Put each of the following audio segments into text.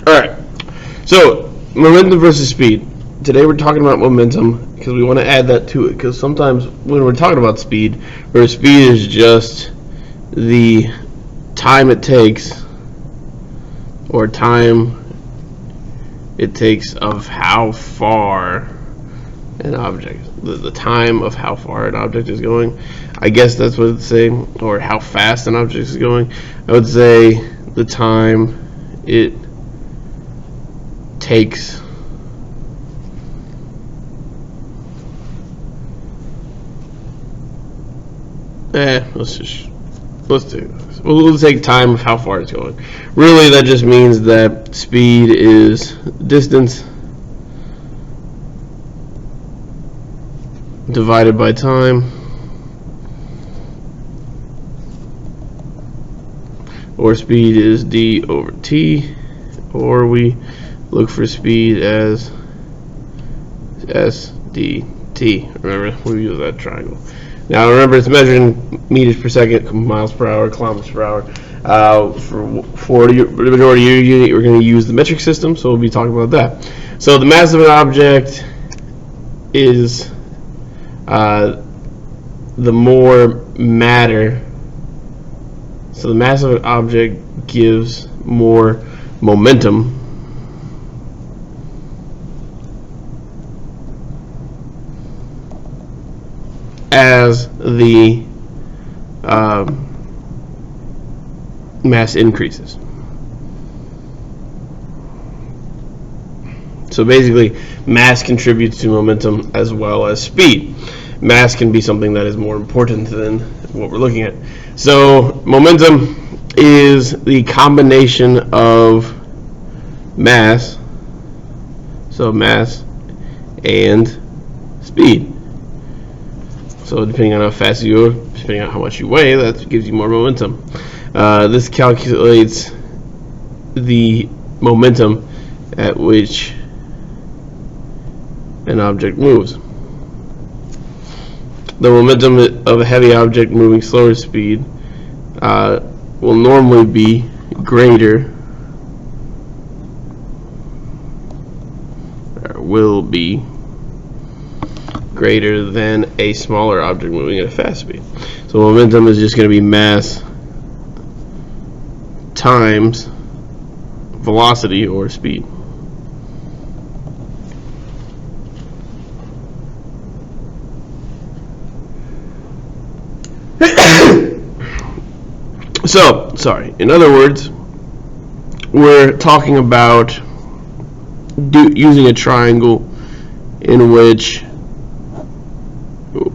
Alright, so momentum versus speed. Today we're talking about momentum because we want to add that to it, because sometimes when we're talking about speed, where speed is just the time it takes, or time it takes of how far an object, the time of how far an object is going. I guess that's what it's saying, or how fast an object is going. I would say the time it takes let's take time of how far it's going. Really, that just means that speed is distance divided by time, or speed is d over t, or we look for speed as s dt. Remember, we use that triangle. Now remember, it's measuring meters per second, miles per hour, kilometers per hour. For the majority of your unit, we're going to use the metric system, so we'll be talking about that. So the mass of an object is the more matter. So the mass of an object gives more momentum as the mass increases. So basically, mass contributes to momentum as well as speed. Mass can be something that is more important than what we're looking at. So momentum is the combination of mass, so mass and speed. So depending on how fast you go, depending on how much you weigh, that gives you more momentum. This calculates the momentum at which an object moves. The momentum of a heavy object moving slower speed will normally be greater, or will be greater than a smaller object moving at a fast speed. So momentum is just going to be mass times velocity or speed. So, sorry, in other words, we're talking about using a triangle in which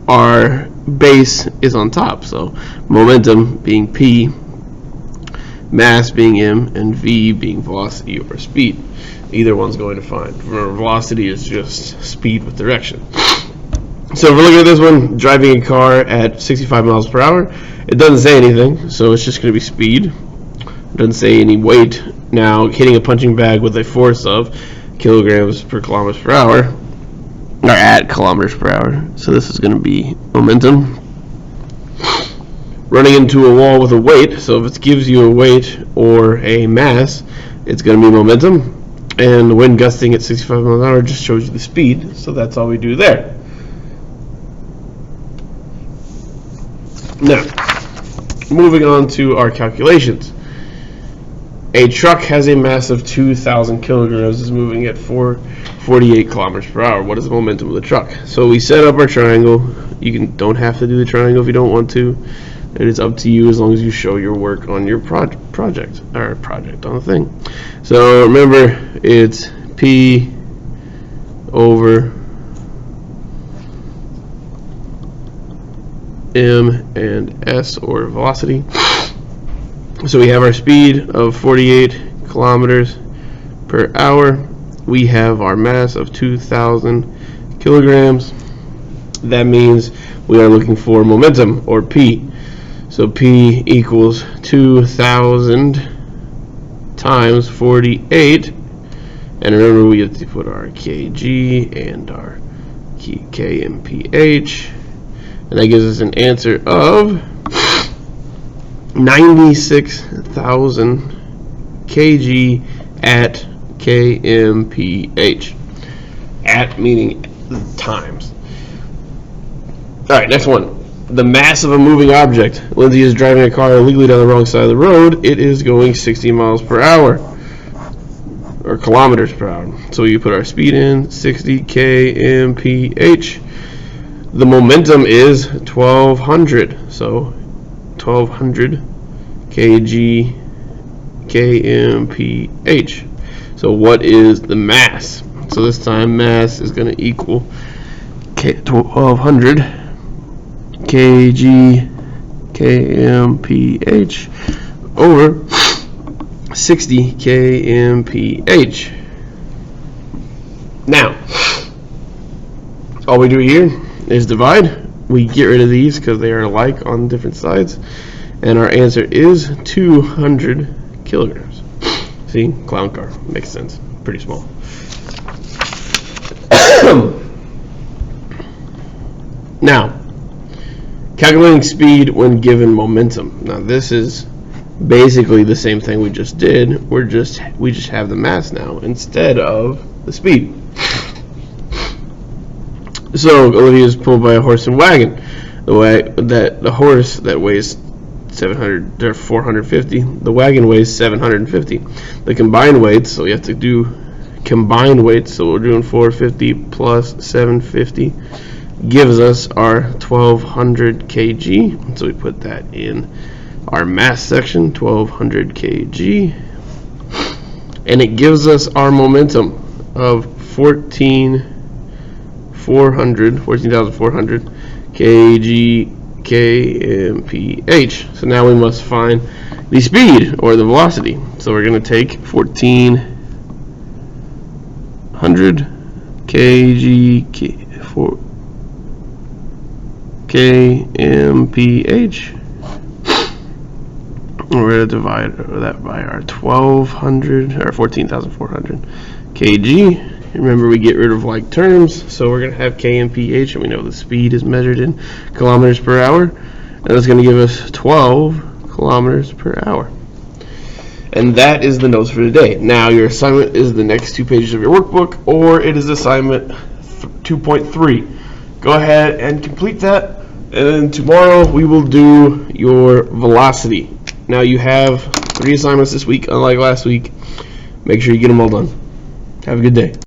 our base is on top. So momentum being P, mass being M, and V being velocity or speed. Either one's going to find. Remember, velocity is just speed with direction. So if we're looking at this one, driving a car at 65 miles per hour, it doesn't say anything, so it's just going to be speed. It doesn't say any weight. Now, hitting a punching bag with a force of kilograms per kilometers per hour, or at kilometers per hour, so this is going to be momentum. Running into a wall with a weight, so if it gives you a weight or a mass, it's going to be momentum. And the wind gusting at 65 miles an hour just shows you the speed, so that's all we do there. Now, moving on to our calculations. A truck has a mass of 2,000 kilograms, is moving at 48 kilometers per hour. What is the momentum of the truck? So we set up our triangle. You don't have to do the triangle if you don't want to. And it's up to you as long as you show your work on your project on the thing. So remember, it's P over M and S, or velocity. So we have our speed of 48 kilometers per hour. We have our mass of 2,000 kilograms. That means we are looking for momentum, or P. So P equals 2,000 times 48. And remember, we have to put our kg and our k and ph. And that gives us an answer of 96,000 kg at kmph. At meaning times. Alright, next one. The mass of a moving object. Lindsay is driving a car illegally down the wrong side of the road. It is going 60 miles per hour. Or kilometers per hour. So we put our speed in, 60 kmph. The momentum is 1200. So 1200 kmph. So what is the mass? So this time mass is going to equal 1200 kmph over 60 kmph. Now, all we do here is divide. We get rid of these because they are alike on different sides. And our answer is 200 kilograms. See, clown car. Makes sense. Pretty small. Now, calculating speed when given momentum. Now this is basically the same thing we just did. We just have the mass now instead of the speed. So Olivia's pulled by a horse and wagon. The horse that weighs 700 or 450. The wagon weighs 750. The combined weights. So we have to do combined weights. So we're doing 450 plus 750. Gives us our 1200 kg. So we put that in our mass section, 1200 kg. And it gives us our momentum of 14,400 kmph. So now we must find the speed or the velocity. So we're going to take 1400 kmph. We're going to divide that by our 1200 or 14,400 kg. Remember, we get rid of like terms, so we're going to have kmph, and we know the speed is measured in kilometers per hour, and that's going to give us 12 kilometers per hour. And that is the notes for today. Now your assignment is the next 2 pages of your workbook, or it is assignment 2.3. Go ahead and complete that, and then tomorrow we will do your velocity. Now you have 3 assignments this week, unlike last week. Make sure you get them all done. Have a good day.